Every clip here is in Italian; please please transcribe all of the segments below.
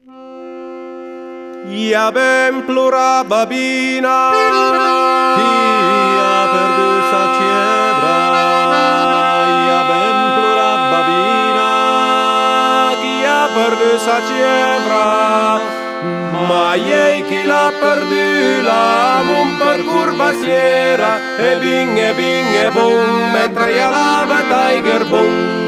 Ia ben plura babina, Chi ha perdut sa ciebra, ia ben plura babina, chi ha perdut sa ciebra, ma ei chi l'ha perduta, un per curva siera, e bing e bum, mentre io la Tiger Boom.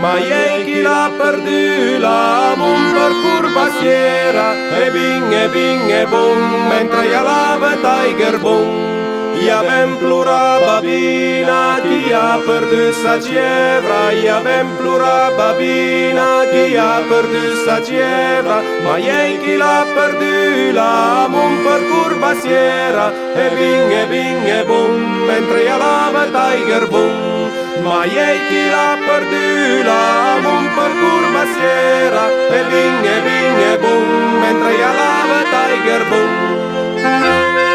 Ma ei chi l'ha perduta, un per curva siera, e bing e bum, mentre io la Tiger Boom. Ia ben plura babina, chi ha perdut sa ciebra, ia ben plura babina, chi ha perdut sa ciebra, ma ei chi l'ha perduta, un per curva siera, e bing e bum, mentre io la Tiger Boom. Ma ei chi l'ha perduta, un per curva siera, e bing e bum, mentre io la Tiger Boom.